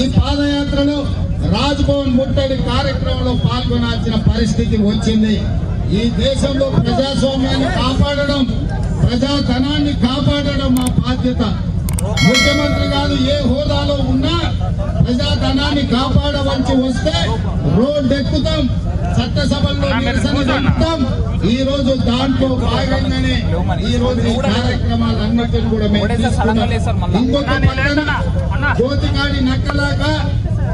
ఈ పాదయాత్రలో రాజ్భవన్ ముట్టడి కార్యక్రమంలో పాల్గొనాల్సిన పరిస్థితి వచ్చింది. ఈ దేశంలో ప్రజాస్వామ్యాన్ని కాపాడడం, ప్రజాధనాన్ని కాపాడడం మా బాధ్యత. ముఖ్యమంత్రి గారు ఏ హోదాలో ఉన్నా ప్రజాధనాన్ని కాపాడవలసి వస్తే రోడ్డు ఎక్కుతాం, చట్టసభల్లో నిరసన జరుపుతాం. ఈ రోజు దాంట్లో భాగంగానే ఈ రోజు ఈ కార్యక్రమాలన్నిటిని కూడా మేము తీసుకున్నాం. ఇంకొక పక్కన కోతికాడి నక్కలాగా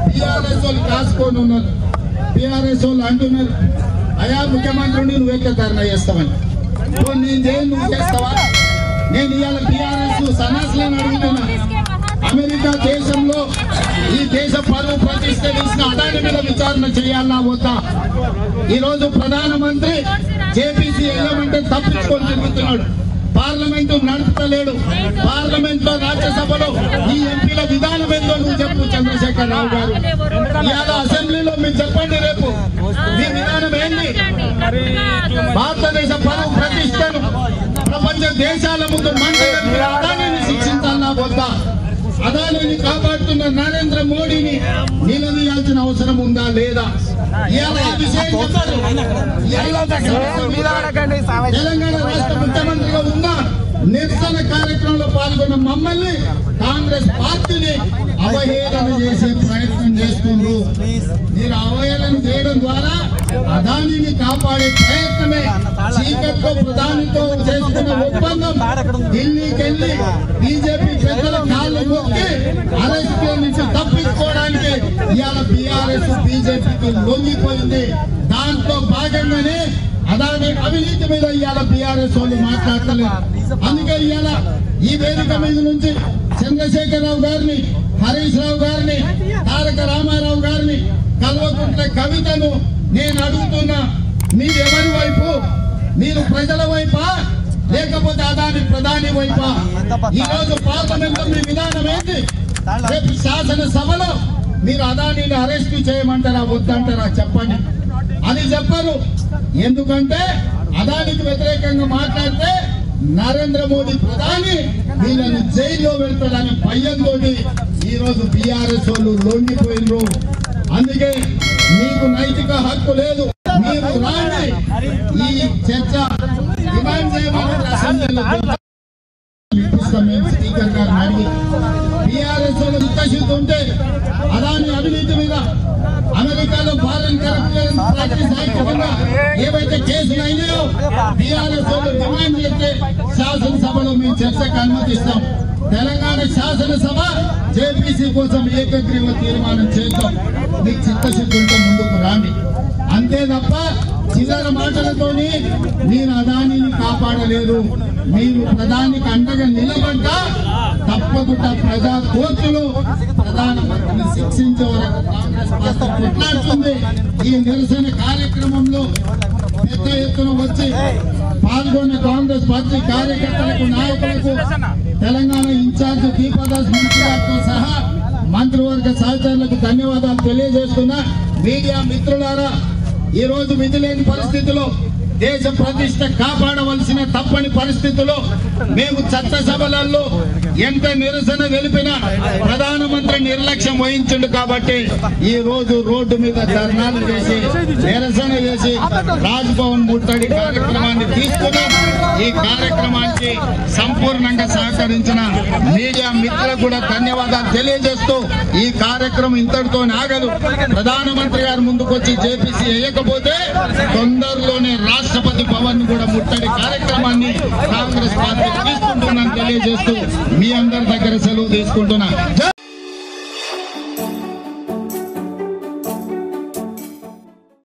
టీఆర్ఎస్ వాళ్ళు కాసుకొని ఉన్నారు. టీఆర్ఎస్ వాళ్ళు అంటున్నారు, అయా ముఖ్యమంత్రిని నువ్వెక్క ధర్నా చేస్తావని. నేను చేయను, నువ్వు చేస్తావా? నేను ఇవాళ టీఆర్ఎస్ సన్నాసులను అడుగుతున్నా, అమెరికా దేశంలో ఈ దేశ పరువు ప్రతిష్ట తీసిన అదాని మీద విచారణ చేయాలా వద్దా? ఈ రోజు ప్రధానమంత్రి జేపీసీ వేయమంటే తప్పించుకొని తిరుగుతున్నాడు. పార్లమెంటు నడుపుతలేడు. పార్లమెంట్ లో రాజ్యసభలో ఈ ఎంపీల విధానం ఏందో నువ్వు చెప్పు చంద్రశేఖర్ రావు గారు. ఇవాళ అసెంబ్లీలో మీరు చెప్పండి, రేపు మీ విధానం ఏంటి? భారతదేశ పరువు ప్రతిష్టను ప్రపంచ దేశాల ముందు మంత్రి అదానిని శిక్షించాలా వద్దా? అదానిని కాపాడుతున్న నరేంద్ర మోడీని నిలదీయాల్సిన అవసరం ఉందా లేదా? తెలంగాణ రాష్ట్ర ముఖ్యమంత్రిగా ఉన్న నిరసన కార్యక్రమంలో పాల్గొన్న మమ్మల్ని కాంగ్రెస్ పార్టీని అవహేళన చేసే ప్రయత్నం చేస్తున్నారు. మీరు అవహేళన చేయడం ద్వారా అదానిని కాపాడే ప్రయత్నమే చీకట్లో ప్రధానితో చేసుకున్న ఒప్పందం. ఢిల్లీకి వెళ్లి బీజేపీ పెద్దల కాళ్ళు మొక్కి అరెస్ట్ నుంచి తప్పించుకోవడానికి ఇవాళ బీఆర్ఎస్ బీజేపీకి లొంగిపోయింది. దాంట్లో భాగంగానే అదాని అవినీతి మీద ఇవాళ బీఆర్ఎస్ వాళ్ళు మాట్లాడతలేదు. అందుకే ఇవాళ ఈ వేదిక మీద నుంచి చంద్రశేఖరరావు గారిని, హరీష్ రావు గారిని, తారక రామారావు గారిని, కల్వకుంట్ల కవితను నేను అడుగుతున్నా, మీరు ఎవరి వైపు? మీరు ప్రజల వైపా లేకపోతే అదాని ప్రధాని వైపా? ఈ రోజు పార్లమెంట్ లో మీ విధానం ఏంటి? రేపు శాసనసభలో మీరు అదానిని అరెస్ట్ చేయమంటారా వద్దంటారా చెప్పండి. అని చెప్పరు. ఎందుకంటే అదానికి వ్యతిరేకంగా మాట్లాడితే నరేంద్ర మోడీ ప్రధాని వీళ్ళని జైల్లో పెడతాడని భయంతో ఈ రోజు బీఆర్ఎస్ వాళ్ళు లొంగిపోయినరు. అందుకే మీకు నైతిక హక్కు లేదు. మీరు రాండి, ఈ చర్చ డిమాండ్ చేయమని అసెంబ్లీలో మేము స్పీకర్ గారిని అడిగి బీఆర్ఎస్ వాళ్ళు చిత్తశుద్ధి ఉంటే అదాని అవినీతి మీద అమెరికాలో ఫారెన్ కరెక్ట్ ప్రాక్టీస్ యాక్ట్ కింద ఏవైతే కేసులు అయినాయో బీఆర్ఎస్ వాళ్ళు డిమాండ్ చేస్తే శాసనసభలో మేము చర్చకు అనుమతిస్తాం. తెలంగాణ శాసనసభ జేపీసీ కోసం ఏకగ్రీవ తీర్మానం చేద్దాం. మీకు చిత్తశుద్ధి ఉంటే ముందుకు రాండి. అంతే తప్ప చిల్లర మాటలతోని మీరు అదానిని కాపాడలేరు. మీరు ప్రధానికి అండగా నిలబడ్డా తప్పకుండా ప్రజా కోర్టులు ప్రధానమంత్రిని శిక్షించే వరకు కాంగ్రెస్ పార్టీ కొట్లాడుతుంది. ఈ నిరసన కార్యక్రమంలో పెద్ద ఎత్తున వచ్చి పాల్గొన్న కాంగ్రెస్ పార్టీ కార్యకర్తలకు, నాయకులకు, తెలంగాణ ఇన్ఛార్జ్ దీపదాస్ మంత్రి గారితో సహా మంత్రివర్గ సహచరులకు ధన్యవాదాలు తెలియజేస్తున్నా. మీడియా మిత్రులారా, ఈ రోజు విధి లేని పరిస్థితిలో, దేశ ప్రతిష్ట కాపాడవలసిన తప్పని పరిస్థితుల్లో మేము చట్టసభలలో ఎంత నిరసన తెలిపినా ప్రధానమంత్రి నిర్లక్ష్యం వహించిండు. కాబట్టి ఈ రోజు రోడ్డు మీద ధర్నాలు చేసి నిరసన చేసి రాజ్భవన్ ముట్టడి కార్యక్రమాన్ని తీసుకున్నాం. ఈ కార్యక్రమానికి సంపూర్ణంగా సహకరించిన మీడియా మిత్రులకు కూడా ధన్యవాదాలు తెలియజేస్తూ ఈ కార్యక్రమం ఇంతటితో ఆగదు. ప్రధానమంత్రి గారు ముందుకొచ్చి జేపీసీ వేయకపోతే తొందరలోనే రాష్ట్రపతి భవన్ కూడా ముట్టడి కార్యక్రమాన్ని కాంగ్రెస్ పార్టీ తీసుకుంటుందని తెలియజేస్తూ మీ అందరి దగ్గర సెలవు తీసుకుంటున్నా.